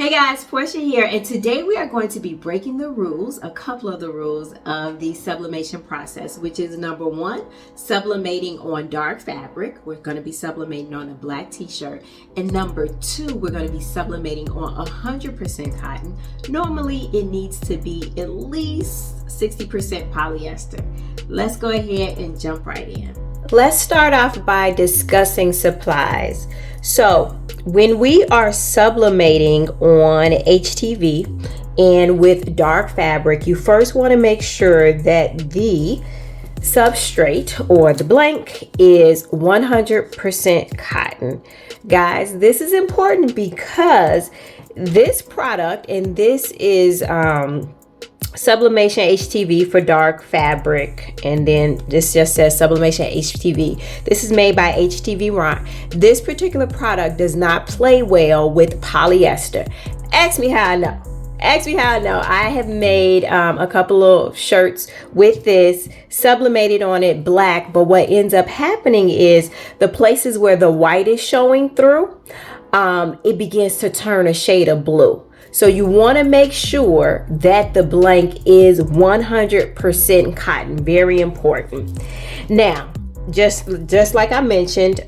Hey guys, Portia here, and today we are going to be breaking the rules, a couple of the rules of the sublimation process, which is number one, sublimating on dark fabric. We're going to be sublimating on a black t-shirt. And number two, we're going to be sublimating on 100% cotton. Normally it needs to be at least 60% polyester. Let's go ahead and jump right in. Let's start off by discussing supplies. So when we are sublimating on HTV and with dark fabric, you first want to make sure that the substrate or the blank is 100% cotton. Guys, this is important because this product, and this is Sublimation HTV for dark fabric, and then this just says Sublimation HTV. This is made by HTV Rock. This particular product does not play well with polyester. Ask me how I know. Ask me how I know. I have made a couple of shirts with this, sublimated on it black, but what ends up happening is the places where the white is showing through, it begins to turn a shade of blue. So you want to make sure that the blank is 100% cotton. Very important. Now, just like I mentioned,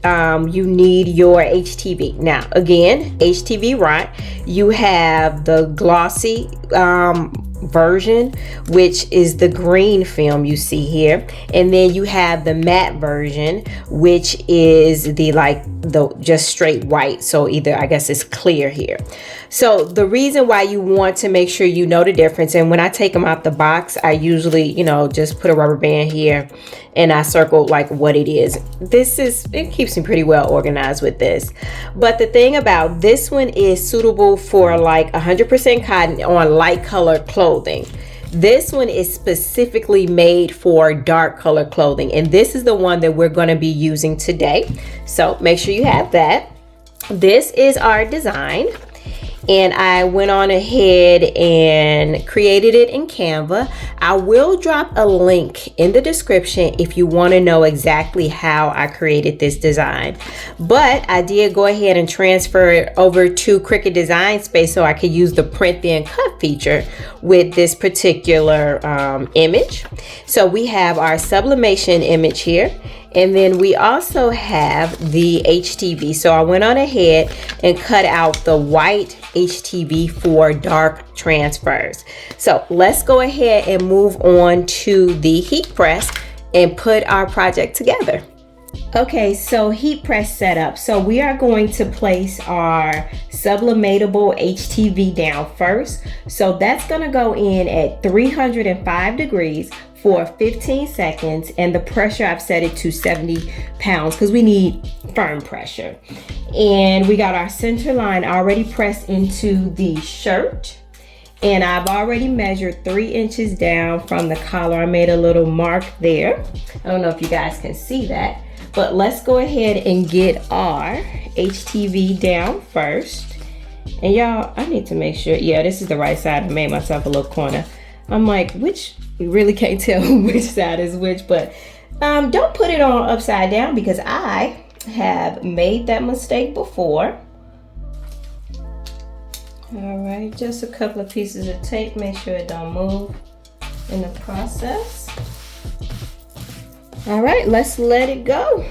you need your HTV. Now, again, HTV Right. You have the glossy version, which is the green film you see here, and then you have the matte version, which is the just straight white. So either, I guess, it's clear here. So the reason why you want to make sure you know the difference, and when I take them out the box, I usually, just put a rubber band here and I circle like what it is. It keeps me pretty well organized with this. But the thing about this one is suitable for like 100% cotton on light colored clothing. This one is specifically made for dark colored clothing, and this is the one that we're going to be using today. So make sure you have that. This is our design, and I went on ahead and created it in Canva. I will drop a link in the description if you want to know exactly how I created this design. But I did go ahead and transfer it over to Cricut Design Space so I could use the print then cut feature with this particular image. So we have our sublimation image here. And then we also have the HTV. So I went on ahead and cut out the white HTV for dark transfers. So let's go ahead and move on to the heat press and put our project together. Okay, so heat press setup. So we are going to place our sublimatable HTV down first. So that's gonna go in at 305 degrees for 15 seconds, and the pressure, I've set it to 70 pounds because we need firm pressure. And we got our center line already pressed into the shirt, and I've already measured 3 inches down from the collar. I made a little mark there. I don't know if you guys can see that, but let's go ahead and get our HTV down first. And y'all, I need to make sure, yeah, this is the right side. I made myself a little corner. I'm like, you really can't tell which side is which, but don't put it on upside down because I have made that mistake before. All right, just a couple of pieces of tape. Make sure it don't move in the process. All right, let's let it go.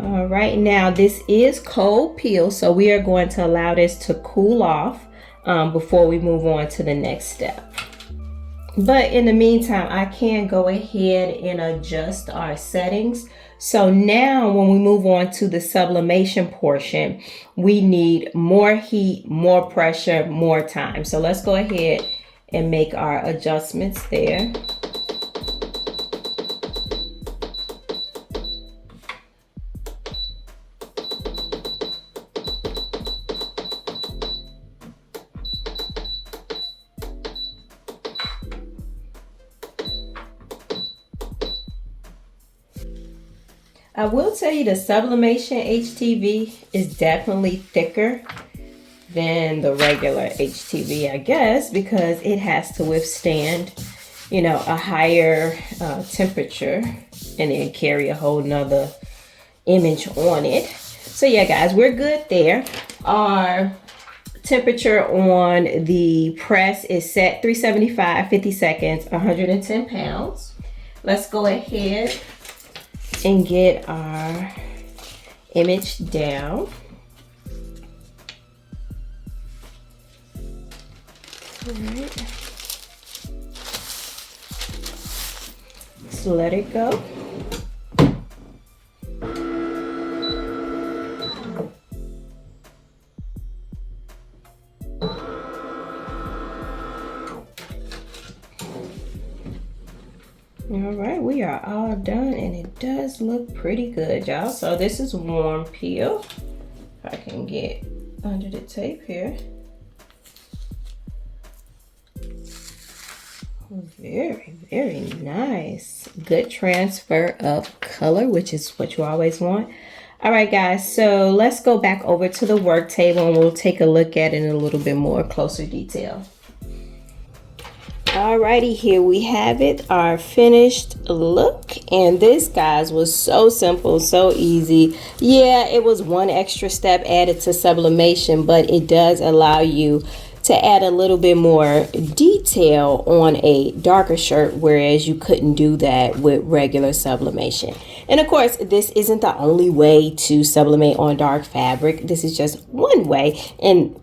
All right, now this is cold peel, so we are going to allow this to cool off before we move on to the next step. But in the meantime, I can go ahead and adjust our settings. So now when we move on to the sublimation portion, we need more heat, more pressure, more time. So let's go ahead and make our adjustments there. I will tell you the Sublimation HTV is definitely thicker than the regular HTV, I guess, because it has to withstand, you know, a higher temperature and then carry a whole nother image on it. So yeah, guys, we're good there. Our temperature on the press is set 375, 50 seconds, 110 pounds. Let's go ahead and get our image down. All right. Let's let it go. All right, we are all done, and it does look pretty good, y'all. So this is warm peel. If I can get under the tape here. Very, very nice. Good transfer of color, which is what you always want. All right, guys, so let's go back over to the work table and we'll take a look at it in a little bit more closer detail. Alrighty, here we have it, our finished look. And this, guys, was so simple, so easy. Yeah, it was one extra step added to sublimation, but it does allow you to add a little bit more detail on a darker shirt, whereas you couldn't do that with regular sublimation. And of course, this isn't the only way to sublimate on dark fabric. This is just one way, and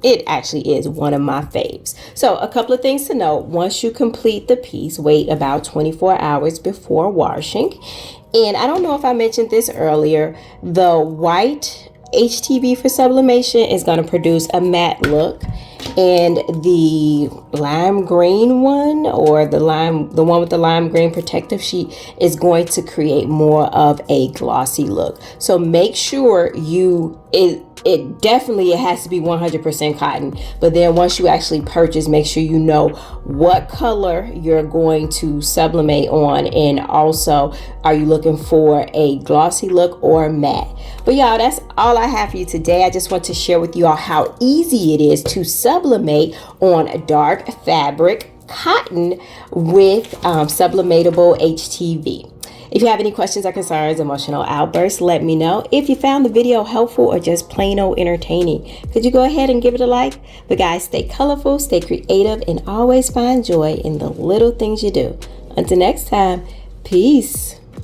it actually is one of my faves. So a couple of things to note: once you complete the piece, wait about 24 hours before washing. And I don't know if I mentioned this earlier, the white HTV for sublimation is going to produce a matte look, and the lime green one, or the one with the lime green protective sheet, is going to create more of a glossy look. So make sure it definitely has to be 100% cotton, but then once you actually purchase, make sure you know what color you're going to sublimate on, and also, are you looking for a glossy look or matte? But y'all, that's all I have for you today. I just want to share with you all how easy it is to sublimate on dark fabric cotton with sublimatable HTV. If you have any questions or concerns, emotional outbursts, let me know. If you found the video helpful or just plain old entertaining, could you go ahead and give it a like? But guys, stay colorful, stay creative, and always find joy in the little things you do. Until next time, peace.